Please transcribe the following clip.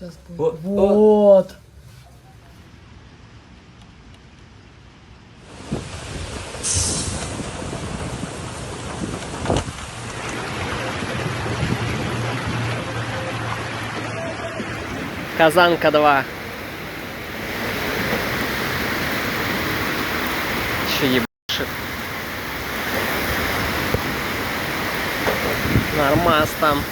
сейчас будет. Вот. Вот. Казанка 2. Еще ебашит. Нормас там.